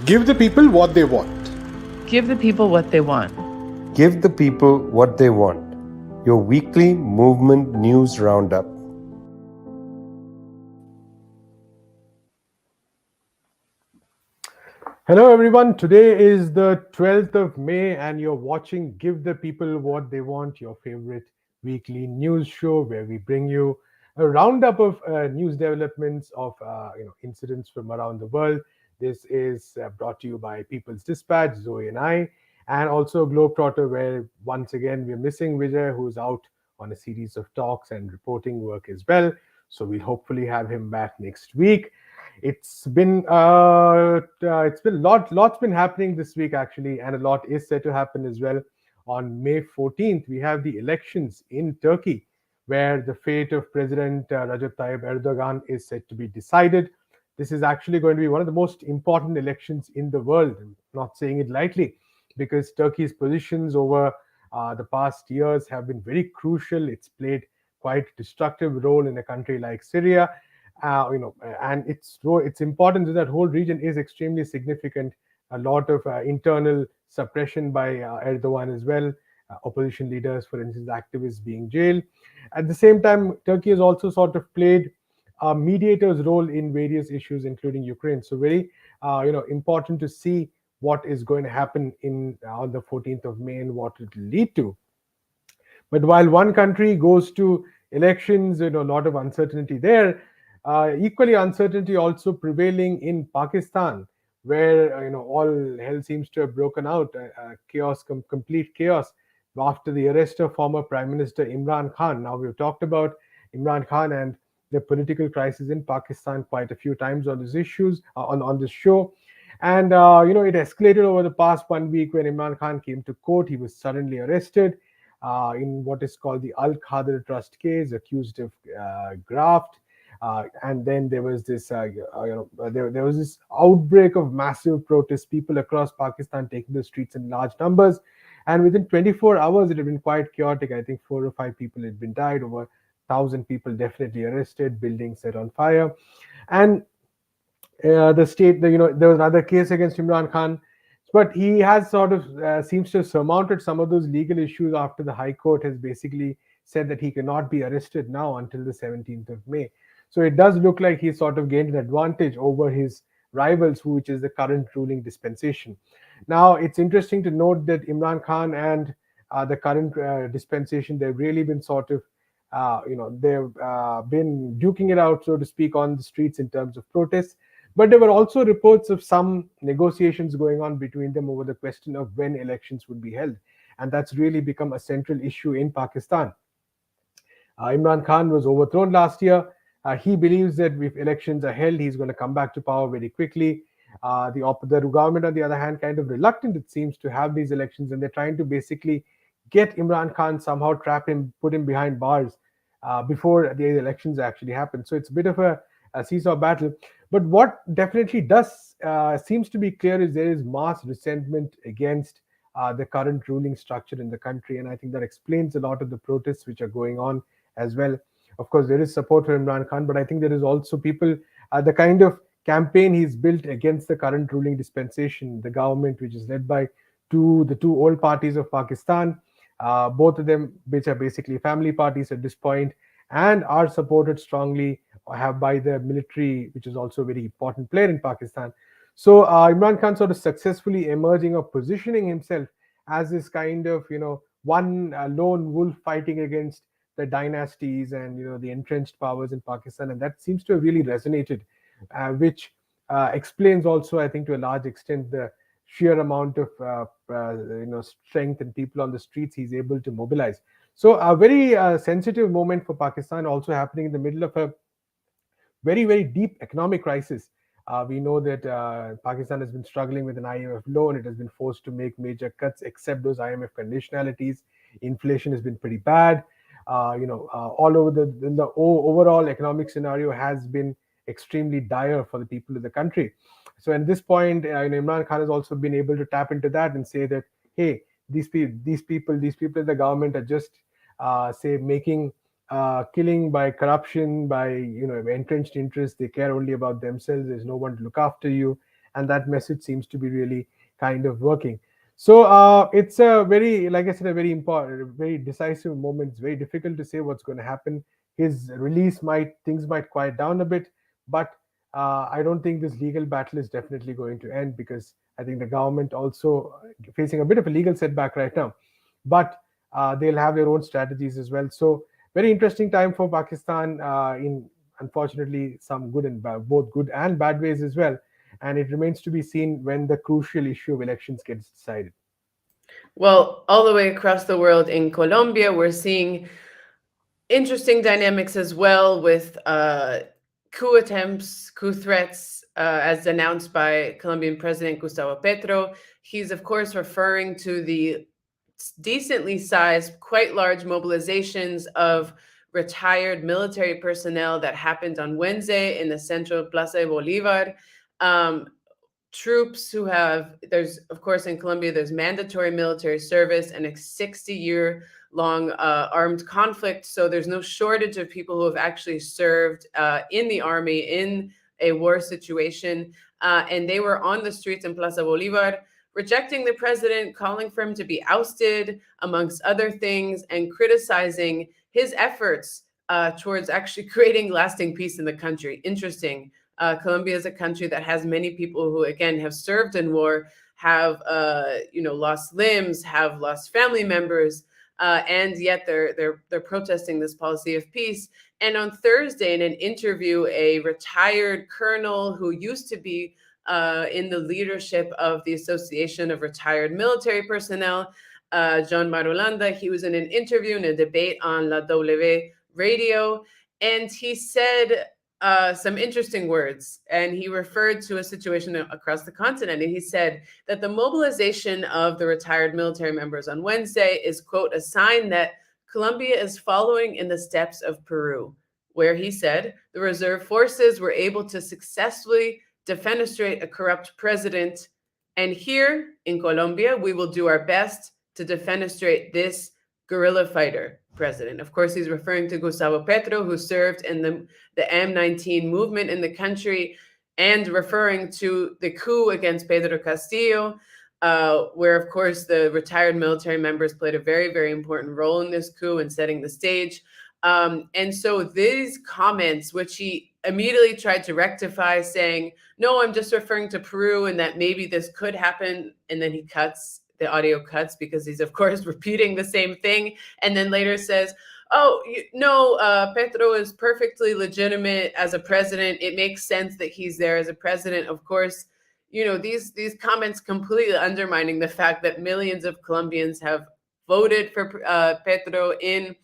Give the people what they want. Give the people what they want. Give the people what they want. Your weekly movement news roundup. Hello, everyone. Today is the 12th of May, and you're watching Give the People What They Want, your favorite weekly news show where we bring you a roundup of news developments of incidents from around the world. This is brought to you by People's Dispatch, Zoe and I, and also Globetrotter, where once again we're missing Vijay, who's out on a series of talks and reporting work as well. So we'll hopefully have him back next week. It's been lots been happening this week actually, and a lot is set to happen as well. On May 14th, we have the elections in Turkey, where the fate of President Recep Tayyip Erdogan is set to be decided. This is actually going to be one of the most important elections in the world. I'm not saying it lightly, because Turkey's positions over the past years have been very crucial. It's played quite a destructive role in a country like Syria, and its importance in that whole region is extremely significant. A lot of internal suppression by Erdogan as well. Opposition leaders, for instance, activists being jailed. At the same time, Turkey has also sort of played a mediator's role in various issues, including Ukraine. So very, important to see what is going to happen in on the 14th of May and what it will lead to. But while one country goes to elections, a lot of uncertainty there. Equally uncertainty also prevailing in Pakistan, where all hell seems to have broken out. Chaos, complete chaos, after the arrest of former Prime Minister Imran Khan. Now we've talked about Imran Khan and the political crisis in Pakistan quite a few times on these issues on this show. And it escalated over the past 1 week when Imran Khan came to court. He was suddenly arrested in what is called the Al Qadr Trust case, accused of graft. And then there was this, there was this outbreak of massive protests, people across Pakistan taking the streets in large numbers. And within 24 hours, it had been quite chaotic. I think 4 or 5 people had been died, over 1,000 people definitely arrested, buildings set on fire. And the state, there was another case against Imran Khan, but he has sort of seems to have surmounted some of those legal issues after the High Court has basically said that he cannot be arrested now until the 17th of May. So it does look like he's sort of gained an advantage over his rivals, which is the current ruling dispensation. Now, it's interesting to note that Imran Khan and the current dispensation, they've really been sort of, they've been duking it out, so to speak, on the streets in terms of protests. But there were also reports of some negotiations going on between them over the question of when elections would be held. And that's really become a central issue in Pakistan. Imran Khan was overthrown last year. He believes that if elections are held, he's going to come back to power very quickly. The government, on the other hand, kind of reluctant, it seems, to have these elections, and they're trying to basically get Imran Khan, somehow trap him, put him behind bars before the elections actually happen. So it's a bit of a seesaw battle. But what definitely does seems to be clear is there is mass resentment against the current ruling structure in the country, and I think that explains a lot of the protests which are going on as well. Of course, there is support for Imran Khan, but I think there is also people, the kind of campaign he's built against the current ruling dispensation, the government, which is led by the two old parties of Pakistan, both of them, which are basically family parties at this point, and are supported strongly have by the military, which is also a very important player in Pakistan. So Imran Khan sort of successfully emerging or positioning himself as this kind of, one lone wolf fighting against the dynasties and the entrenched powers in Pakistan, and that seems to have really resonated, which explains also, I think, to a large extent, the sheer amount of strength and people on the streets he's able to mobilize. So a very sensitive moment for Pakistan, also happening in the middle of a very, very deep economic crisis. We know that Pakistan has been struggling with an IMF loan. It has been forced to make major cuts, except those IMF conditionalities. Inflation has been pretty bad. All over the overall economic scenario has been extremely dire for the people of the country. So at this point, Imran Khan has also been able to tap into that and say that, hey, these people in the government are just say making killing by corruption, by entrenched interests. They care only about themselves. There's no one to look after you, and that message seems to be really kind of working. So it's a very, like I said, a very important, very decisive moment. It's very difficult to say what's going to happen. His release might, things might quiet down a bit, but I don't think this legal battle is definitely going to end, because I think the government also facing a bit of a legal setback right now, but they'll have their own strategies as well. So very interesting time for Pakistan, in unfortunately some good and bad, both good and bad ways as well. And it remains to be seen when the crucial issue of elections gets decided. Well, all the way across the world in Colombia, we're seeing interesting dynamics as well with coup attempts, coup threats, as announced by Colombian President Gustavo Petro. He's, of course, referring to the decently sized, quite large mobilizations of retired military personnel that happened on Wednesday in the central Plaza de Bolivar. Um, Troops who have, there's, of course, in Colombia, there's mandatory military service and a 60-year long armed conflict. So there's no shortage of people who have actually served in the army in a war situation. And they were on the streets in Plaza Bolivar rejecting the president, calling for him to be ousted, amongst other things, and criticizing his efforts towards actually creating lasting peace in the country. Interesting. Colombia is a country that has many people who, again, have served in war, have lost limbs, have lost family members, and yet they're protesting this policy of peace. And on Thursday, in an interview, a retired colonel who used to be in the leadership of the Association of Retired Military Personnel, John Marulanda, he was in an interview in a debate on La W radio, and he said some interesting words, and he referred to a situation across the continent. And he said that the mobilization of the retired military members on Wednesday is, quote, a sign that Colombia is following in the steps of Peru, where he said the reserve forces were able to successfully defenestrate a corrupt president. And here in Colombia, we will do our best to defenestrate this guerrilla fighter president. Of course, he's referring to Gustavo Petro, who served in the M19 movement in the country, and referring to the coup against Pedro Castillo, where, of course, the retired military members played a very, very important role in this coup and setting the stage. And so these comments, which he immediately tried to rectify, saying, no, I'm just referring to Peru and that maybe this could happen. And then he cuts, the audio cuts, because he's, of course, repeating the same thing. And then later says, oh, no, Petro is perfectly legitimate as a president. It makes sense that he's there as a president. Of course, these comments completely undermining the fact that millions of Colombians have voted for Petro in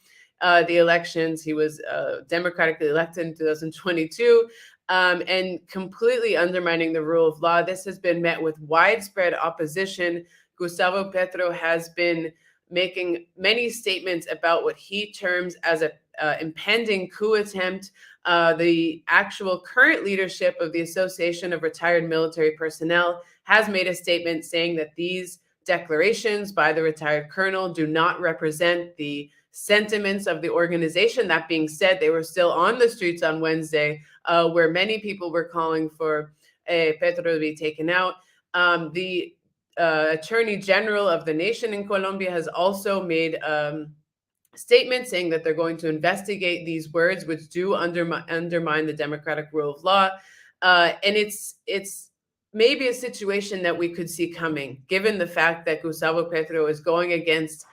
the elections. He was democratically elected in 2022, and completely undermining the rule of law. This has been met with widespread opposition. Gustavo Petro has been making many statements about what he terms as a impending coup attempt. The actual current leadership of the Association of Retired Military Personnel has made a statement saying that these declarations by the retired colonel do not represent the sentiments of the organization. That being said, they were still on the streets on Wednesday, where many people were calling for Petro to be taken out. The Attorney General of the nation in Colombia has also made statement saying that they're going to investigate these words, which do undermine the democratic rule of law. And it's maybe a situation that we could see coming, given the fact that Gustavo Petro is going against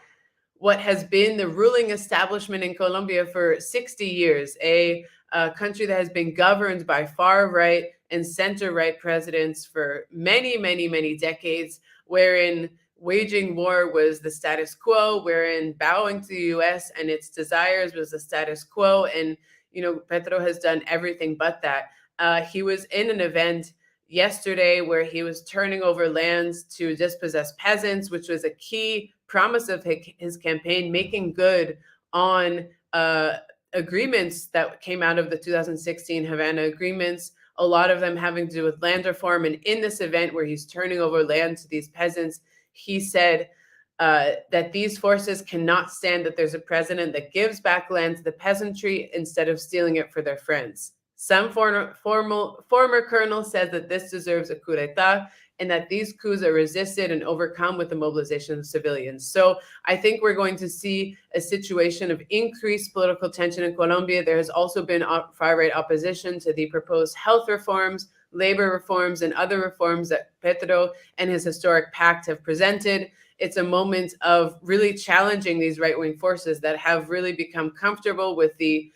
what has been the ruling establishment in Colombia for 60 years, a country that has been governed by far-right and center-right presidents for many, many, many decades, wherein waging war was the status quo, wherein bowing to the US and its desires was the status quo. And, Petro has done everything but that. He was in an event yesterday where he was turning over lands to dispossessed peasants, which was a key promise of his campaign, making good on agreements that came out of the 2016 Havana agreements, a lot of them having to do with land reform. And in this event where he's turning over land to these peasants, he said that these forces cannot stand that there's a president that gives back land to the peasantry instead of stealing it for their friends. Some former colonel says that this deserves a coup d'etat and that these coups are resisted and overcome with the mobilization of civilians. So I think we're going to see a situation of increased political tension in Colombia. There has also been far-right opposition to the proposed health reforms, labor reforms, and other reforms that Petro and his historic pact have presented. It's a moment of really challenging these right-wing forces that have really become comfortable with the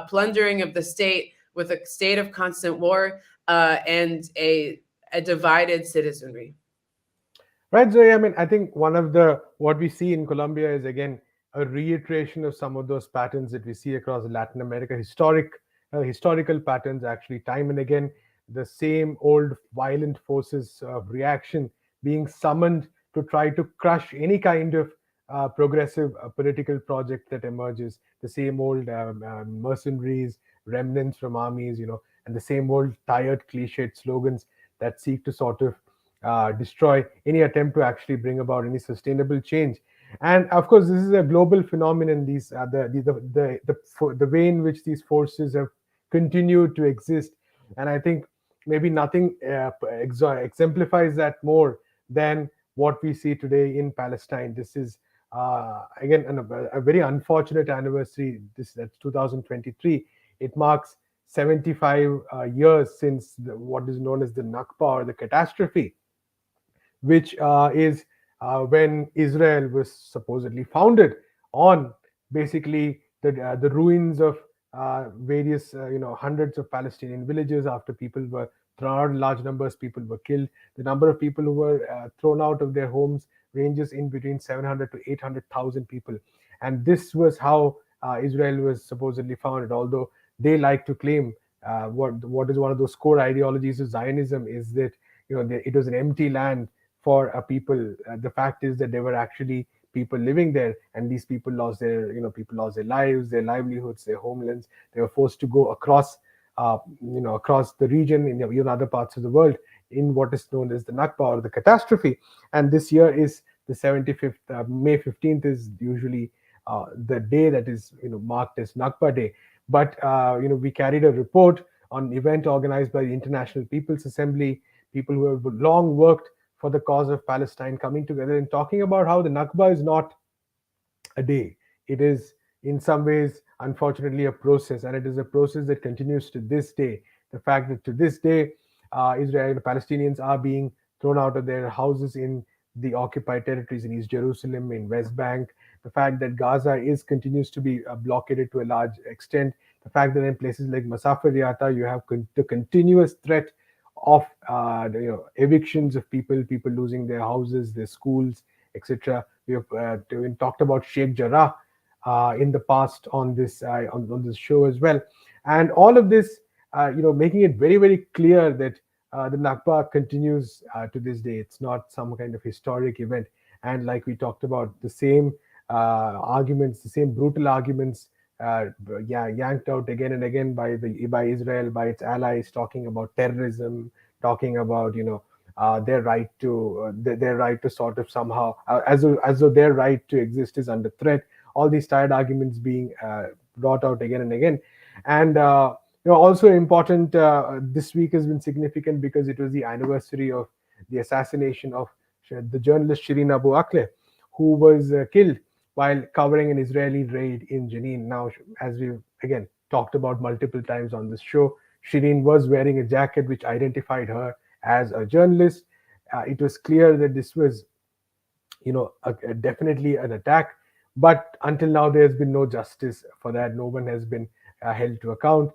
plundering of the state, with a state of constant war, and a divided citizenry. Right, Zoe. I mean, I think one of the what we see in Colombia is again a reiteration of some of those patterns that we see across Latin America, historical patterns. Actually, time and again, the same old violent forces of reaction being summoned to try to crush any kind of progressive political project that emerges. The same old mercenaries, remnants from armies, and the same old tired, cliched slogans that seek to sort of destroy any attempt to actually bring about any sustainable change. And of course, this is a global phenomenon. These the way in which these forces have continued to exist, and I think maybe nothing exemplifies that more than what we see today in Palestine. This is again a very unfortunate anniversary. That's 2023. It marks 75 years since what is known as the Nakba, or the catastrophe, which is when Israel was supposedly founded on basically the ruins of various hundreds of Palestinian villages. After people were thrown out, large numbers people were killed. The number of people who were thrown out of their homes ranges in between 700 to 800,000 people, and this was how Israel was supposedly founded. Although they like to claim what is one of those core ideologies of Zionism is that it was an empty land for a people. The fact is that there were actually people living there, and these people lost their lives, their livelihoods, their homelands. They were forced to go across across the region in even other parts of the world in what is known as the Nakba, or the catastrophe. And this year is the 75th. May 15th is usually the day that is marked as Nakba Day. But we carried a report on an event organized by the International People's Assembly, people who have long worked for the cause of Palestine, coming together and talking about how the Nakba is not a day. It is, in some ways, unfortunately, a process, and it is a process that continues to this day. The fact that to this day, Israeli Palestinians are being thrown out of their houses in the occupied territories in East Jerusalem, in West Bank, the fact that Gaza continues to be blockaded to a large extent, the fact that in places like Masafer Yatta, you have the continuous threat of evictions of people losing their houses, their schools, etc. We have talked about Sheikh Jarrah in the past on this show as well, and all of this, making it very, very clear that the Nakba continues to this day. It's not some kind of historic event, and like we talked about, the same arguments, the same brutal arguments, yanked out again and again by Israel, by its allies, talking about terrorism, talking about their right to their right to sort of somehow as though their right to exist is under threat. All these tired arguments being brought out again and again, and also important. This week has been significant because it was the anniversary of the assassination of the journalist Shireen Abu Akleh, who was killed while covering an Israeli raid in Jenin. Now, as we've again talked about multiple times on this show, Shireen was wearing a jacket which identified her as a journalist. It was clear that this was, definitely an attack. But until now, there's been no justice for that. No one has been held to account.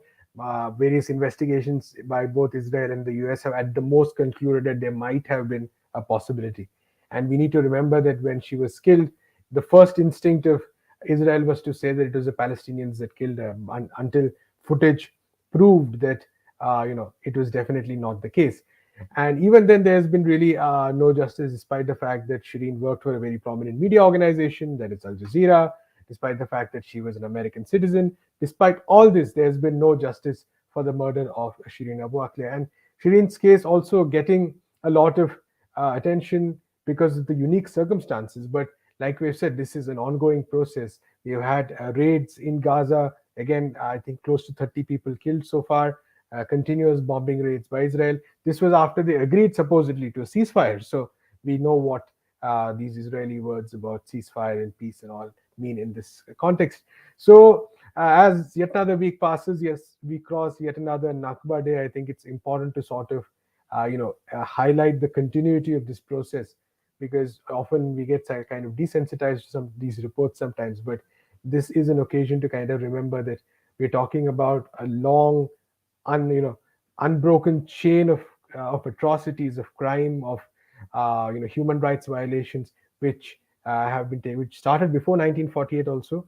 Various investigations by both Israel and the US have at the most concluded that there might have been a possibility. And we need to remember that when she was killed, the first instinct of Israel was to say that it was the Palestinians that killed her, until footage proved that it was definitely not the case. And even then, there's been really no justice, despite the fact that Shireen worked for a very prominent media organization, that is Al Jazeera, despite the fact that she was an American citizen. Despite all this, there's been no justice for the murder of Shireen Abu Akleh. And Shireen's case also getting a lot of attention because of the unique circumstances. But like we've said, this is an ongoing process. We've had raids in Gaza. Again, I think close to 30 people killed so far. continuous bombing raids by Israel. This was after they agreed supposedly to a ceasefire. So we know what these Israeli words about ceasefire and peace and all mean in this context. So as yet another week passes, yes, we cross yet another Nakba day. I think it's important to sort of, highlight the continuity of this process, because often we get kind of desensitized to some of these reports sometimes. But this is an occasion to kind of remember that we're talking about a long, unbroken chain of atrocities, of crime, of human rights violations, which which started before 1948 also,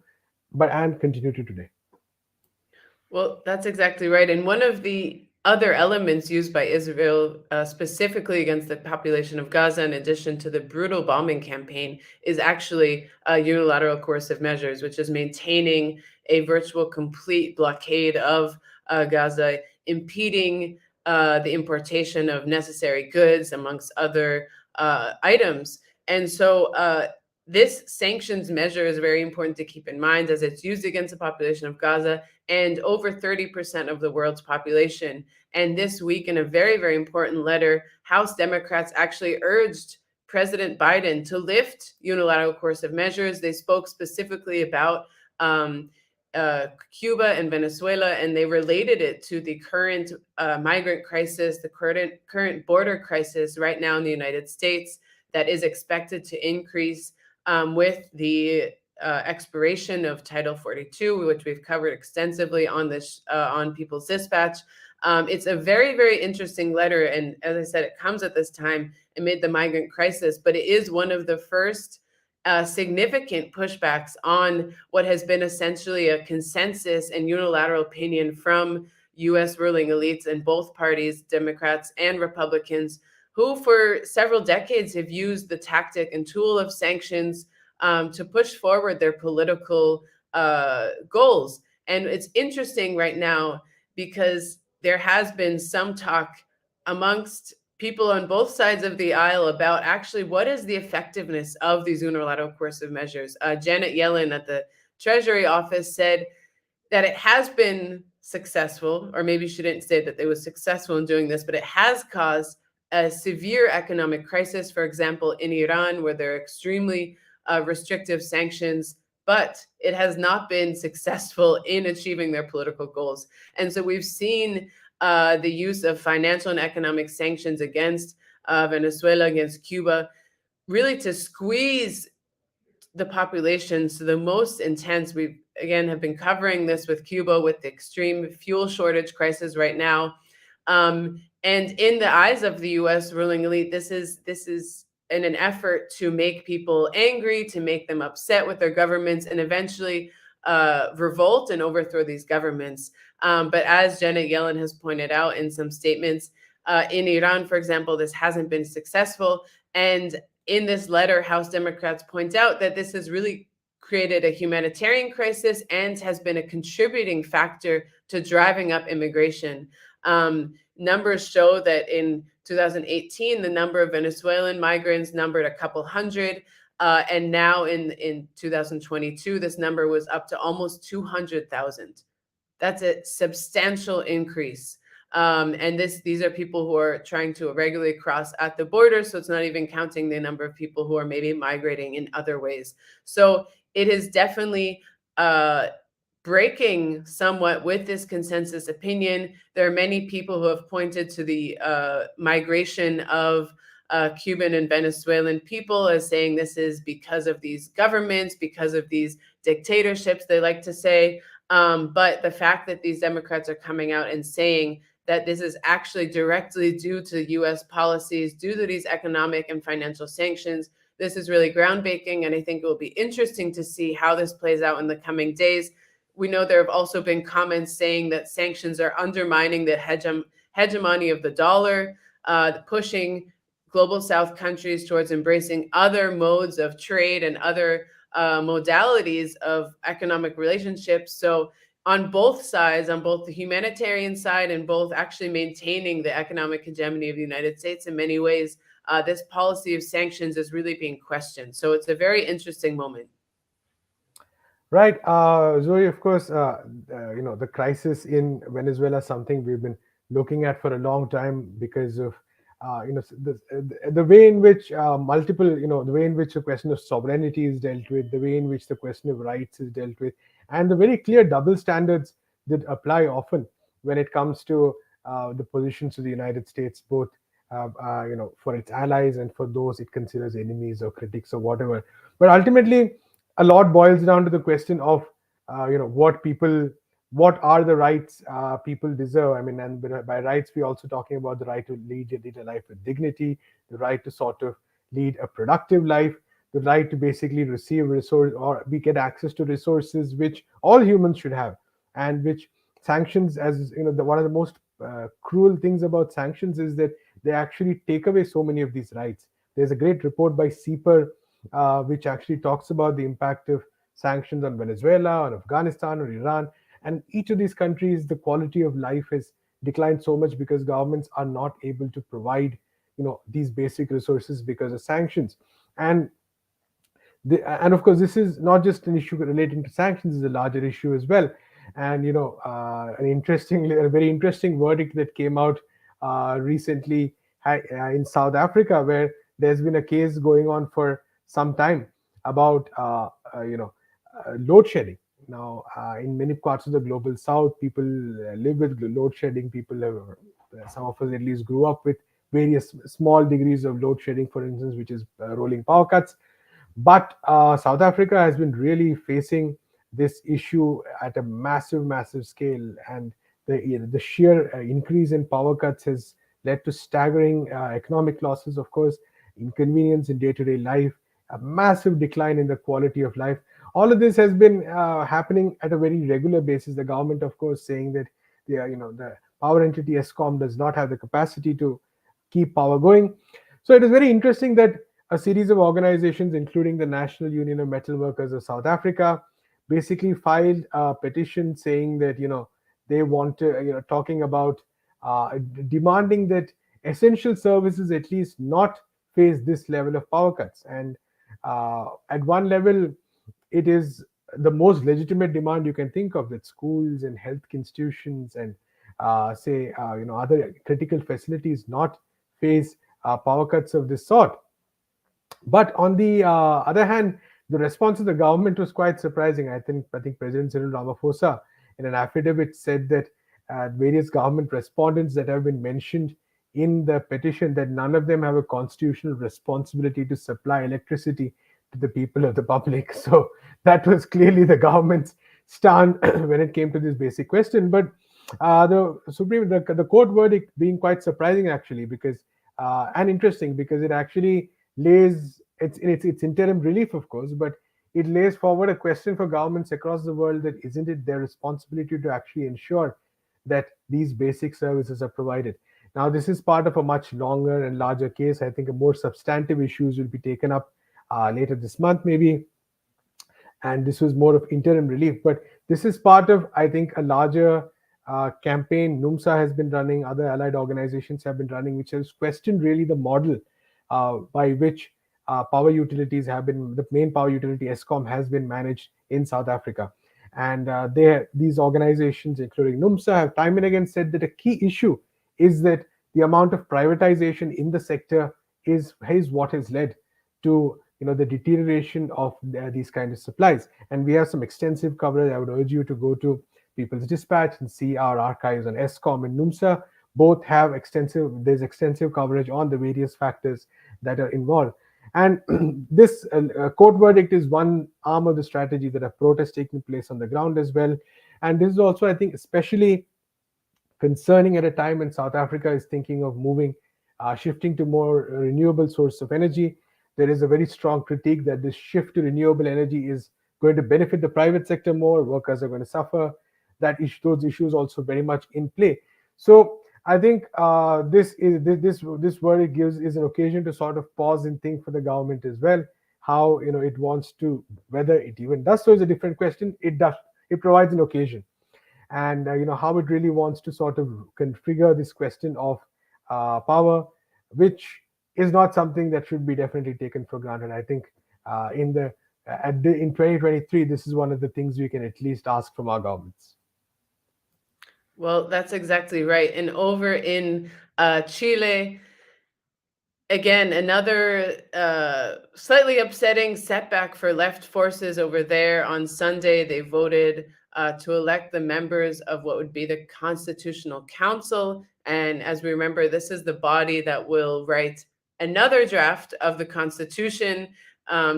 but and continue to today. Well, that's exactly right. And one of the other elements used by Israel, specifically against the population of Gaza, in addition to the brutal bombing campaign, is actually unilateral coercive measures, which is maintaining a virtual complete blockade of Gaza, impeding the importation of necessary goods, amongst other items. And so this sanctions measure is very important to keep in mind, as it's used against the population of Gaza and over 30% of the world's population. And this week, in a very, very important letter, House Democrats actually urged President Biden to lift unilateral coercive measures. They spoke specifically about Cuba and Venezuela, and they related it to the current migrant crisis, the current border crisis right now in the United States, that is expected to increase with the expiration of Title 42, which we've covered extensively on this on People's Dispatch. It's a very, very interesting letter, and as I said, it comes at this time amid the migrant crisis, but it is one of the first significant pushbacks on what has been essentially a consensus and unilateral opinion from U.S. ruling elites in both parties, Democrats and Republicans, who for several decades have used the tactic and tool of sanctions to push forward their political goals. And it's interesting right now because there has been some talk amongst people on both sides of the aisle about actually what is the effectiveness of these unilateral coercive measures. Janet Yellen at the Treasury Office said that it has been successful, or maybe she didn't say that it was successful in doing this, but it has caused a severe economic crisis, for example, in Iran, where there are extremely restrictive sanctions, but it has not been successful in achieving their political goals. And so we've seen the use of financial and economic sanctions against Venezuela, against Cuba, really to squeeze the populations to the most intense. We again have been covering this with Cuba, with the extreme fuel shortage crisis right now. And in the eyes of the U.S. ruling elite, this is in an effort to make people angry, to make them upset with their governments, and eventually revolt and overthrow these governments. But as Janet Yellen has pointed out in some statements, in Iran, for example, this hasn't been successful. And in this letter, House Democrats point out that this has really created a humanitarian crisis and has been a contributing factor to driving up immigration. Numbers show that in 2018, the number of Venezuelan migrants numbered a couple hundred. And now in 2022, this number was up to almost 200,000. That's a substantial increase. And these are people who are trying to irregularly cross at the border. So it's not even counting the number of people who are maybe migrating in other ways. So it is definitely breaking somewhat with this consensus opinion. There are many people who have pointed to the migration of Cuban and Venezuelan people as saying this is because of these governments, because of these dictatorships, they like to say. But the fact that these Democrats are coming out and saying that this is actually directly due to U.S. policies, due to these economic and financial sanctions, this is really groundbreaking. And I think it will be interesting to see how this plays out in the coming days. We know there have also been comments saying that sanctions are undermining the hegemony of the dollar, pushing global South countries towards embracing other modes of trade and other modalities of economic relationships. So on both sides, on both the humanitarian side and both actually maintaining the economic hegemony of the United States in many ways, this policy of sanctions is really being questioned. So it's a very interesting moment. Right, Zoe. Of course, the crisis in Venezuela is something we've been looking at for a long time because of the way in which multiple the way in which the question of sovereignty is dealt with, the way in which the question of rights is dealt with, and the very clear double standards that apply often when it comes to the positions of the United States, both for its allies and for those it considers enemies or critics or whatever. But ultimately, a lot boils down to the question of what are the rights people deserve. I mean, and by rights, we're also talking about the right to lead a life with dignity, the right to sort of lead a productive life, the right to basically receive resource or we get access to resources which all humans should have, and which sanctions, as one of the most cruel things about sanctions is that they actually take away so many of these rights. There's a great report by CEPR which actually talks about the impact of sanctions on Venezuela, on Afghanistan, or Iran. And each of these countries, the quality of life has declined so much because governments are not able to provide, these basic resources because of sanctions. And and of course, this is not just an issue relating to sanctions; it's a larger issue as well. And a very interesting verdict that came out recently in South Africa, where there's been a case going on for some time about load shedding. Now, in many parts of the global south, people live with load shedding. People have, some of us at least grew up with various small degrees of load shedding, for instance, which is rolling power cuts. But South Africa has been really facing this issue at a massive, massive scale, and the sheer increase in power cuts has led to staggering economic losses, of course, inconvenience in day-to-day life, a massive decline in the quality of life. All of this has been happening at a very regular basis. The government, of course, saying that the power entity ESCOM does not have the capacity to keep power going. So it is very interesting that a series of organizations, including the National Union of Metal Workers of South Africa, basically filed a petition saying that they want to, talking about demanding that essential services at least not face this level of power cuts. And at one level, it is the most legitimate demand you can think of, that schools and health institutions and say other critical facilities not face power cuts of this sort. But on the other hand, the response of the government was quite surprising. I think President Cyril Ramaphosa, in an affidavit, said that various government respondents that have been mentioned in the petition, that none of them have a constitutional responsibility to supply electricity to the people of the public. So that was clearly the government's stand when it came to this basic question. But the court verdict being quite surprising actually, because and interesting, because it actually lays it's interim relief, of course, but it lays forward a question for governments across the world, that isn't it their responsibility to actually ensure that these basic services are provided. Now, this is part of a much longer and larger case. I think a more substantive issues will be taken up later this month, maybe, and this was more of interim relief. But this is part of, I think, a larger campaign NUMSA has been running, other allied organizations have been running, which has questioned really the model by which power utilities have been, the main power utility ESCOM has been managed in South Africa. And these organizations, including NUMSA, have time and again said that a key issue is that the amount of privatization in the sector is what has led to the deterioration of these kind of supplies. And we have some extensive coverage. I would urge you to go to People's Dispatch and see our archives on ESCOM and NUMSA. Both have extensive coverage on the various factors that are involved. And this court verdict is one arm of the strategy. That have protests taking place on the ground as well. And this is also, I think, especially concerning at a time when South Africa is thinking of shifting to more renewable source of energy. There is a very strong critique that this shift to renewable energy is going to benefit the private sector more. Workers are going to suffer. Those issues also very much in play. So I think this verdict gives is an occasion to sort of pause and think for the government as well, how it wants to, whether it even does so is a different question. It provides an occasion, and how it really wants to sort of configure this question of power, which is not something that should be definitely taken for granted. I think in 2023, this is one of the things we can at least ask from our governments. Well, that's exactly right. And over in Chile, again, another slightly upsetting setback for left forces over there. On Sunday, they voted to elect the members of what would be the Constitutional Council. And as we remember, this is the body that will write another draft of the Constitution.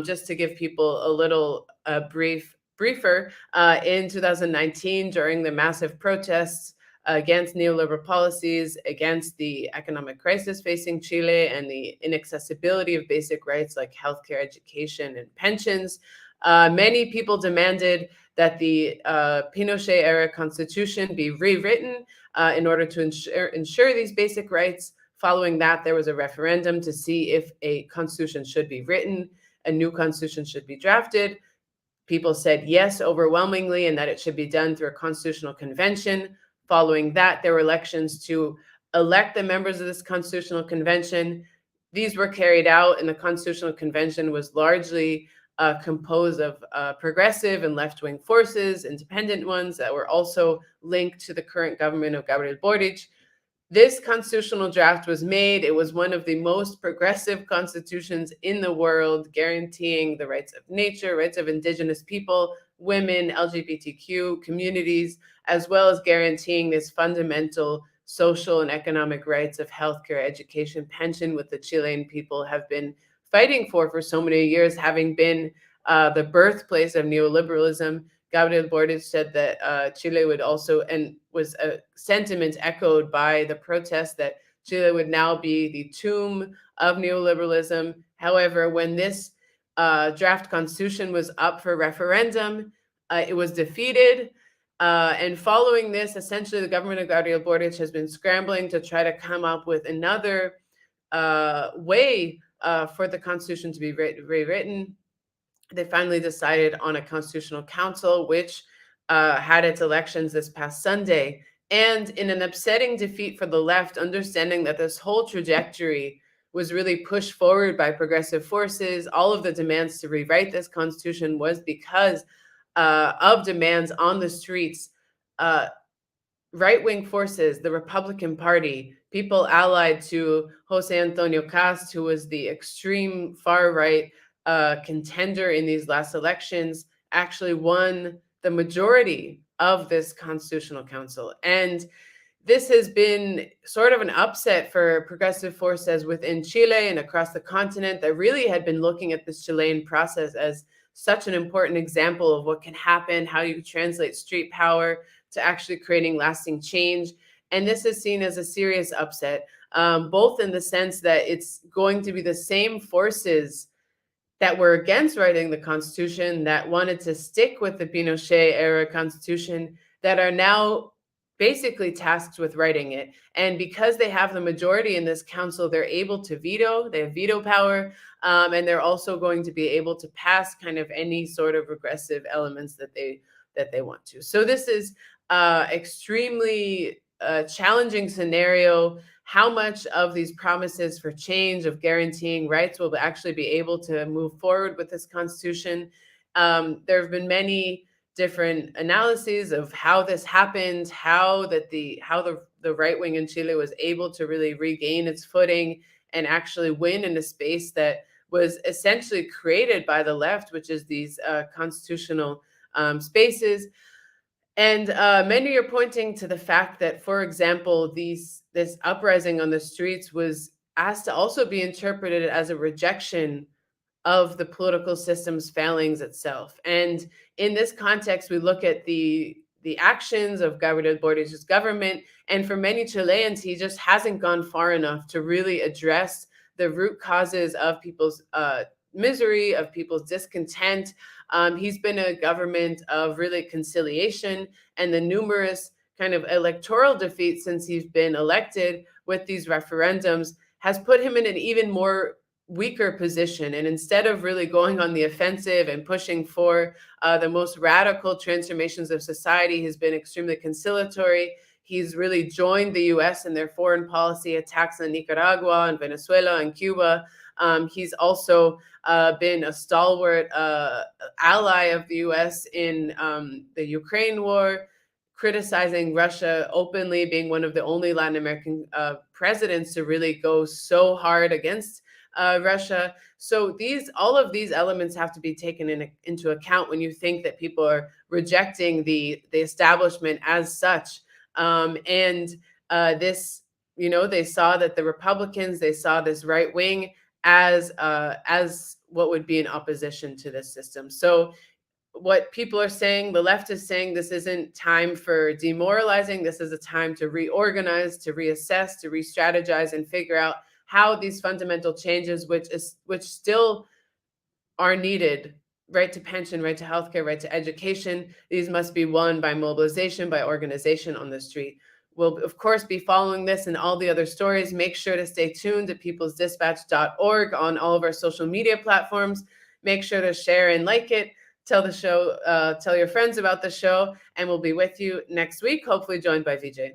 Just to give people a little briefer, in 2019, during the massive protests against neoliberal policies, against the economic crisis facing Chile and the inaccessibility of basic rights like healthcare, education, and pensions. Many people demanded that the Pinochet era constitution be rewritten in order to ensure these basic rights. Following that, there was a referendum to see if a constitution should be written, a new constitution should be drafted. People said yes overwhelmingly, and that it should be done through a constitutional convention. Following that, there were elections to elect the members of this constitutional convention. These were carried out, and the constitutional convention was largely composed of progressive and left-wing forces, independent ones that were also linked to the current government of Gabriel Boric. This constitutional draft was made. It was one of the most progressive constitutions in the world, guaranteeing the rights of nature, rights of indigenous people, women, LGBTQ communities, as well as guaranteeing this fundamental social and economic rights of healthcare, education, pension, what the Chilean people have been fighting for so many years, having been the birthplace of neoliberalism. Gabriel Boric said that Chile would also, and was a sentiment echoed by the protests, that Chile would now be the tomb of neoliberalism. However, when this draft constitution was up for referendum, it was defeated. And following this, essentially, the government of Gabriel Boric has been scrambling to try to come up with another way for the constitution to be rewritten. They finally decided on a constitutional council, which had its elections this past Sunday. And in an upsetting defeat for the left, understanding that this whole trajectory was really pushed forward by progressive forces, all of the demands to rewrite this constitution was because of demands on the streets. Right-wing forces, the Republican Party, people allied to Jose Antonio Cast, who was the extreme far-right contender in these last elections, actually won the majority of this constitutional council. And this has been sort of an upset for progressive forces within Chile and across the continent that really had been looking at this Chilean process as such an important example of what can happen, how you translate street power to actually creating lasting change. And this is seen as a serious upset, both in the sense that it's going to be the same forces that were against writing the Constitution, that wanted to stick with the Pinochet era Constitution, that are now basically tasked with writing it. And because they have the majority in this council, they're able to veto, they have veto power, and they're also going to be able to pass kind of any sort of regressive elements that they want to. So this is extremely challenging scenario. How much of these promises for change, of guaranteeing rights, will actually be able to move forward with this constitution? There have been many different analyses of how this happened, how the right wing in Chile was able to really regain its footing and actually win in a space that was essentially created by the left, which is these constitutional spaces. And many are pointing to the fact that, for example, this uprising on the streets was asked to also be interpreted as a rejection of the political system's failings itself. And in this context, we look at the actions of Gabriel Boric's government, and for many Chileans, he just hasn't gone far enough to really address the root causes of people's misery, of people's discontent. He's been a government of really conciliation, and the numerous kind of electoral defeats since he's been elected with these referendums has put him in an even more weaker position. And instead of really going on the offensive and pushing for the most radical transformations of society, he's been extremely conciliatory. He's really joined the US in their foreign policy attacks on Nicaragua and Venezuela and Cuba. He's also been a stalwart ally of the US in the Ukraine war, criticizing Russia openly, being one of the only Latin American presidents to really go so hard against Russia. So all of these elements have to be taken into account when you think that people are rejecting the establishment as such. This, they saw that the Republicans, they saw this right wing as what would be in opposition to this system. So what people are saying, the left is saying, this isn't time for demoralizing. This is a time to reorganize, to reassess, to re-strategize, and figure out how these fundamental changes, which still are needed, right to pension, right to healthcare, right to education, these must be won by mobilization, by organization on the street. We'll, of course, be following this and all the other stories. Make sure to stay tuned at peoplesdispatch.org on all of our social media platforms. Make sure to share and like it. Tell the show, tell your friends about the show, and we'll be with you next week, hopefully joined by Vijay.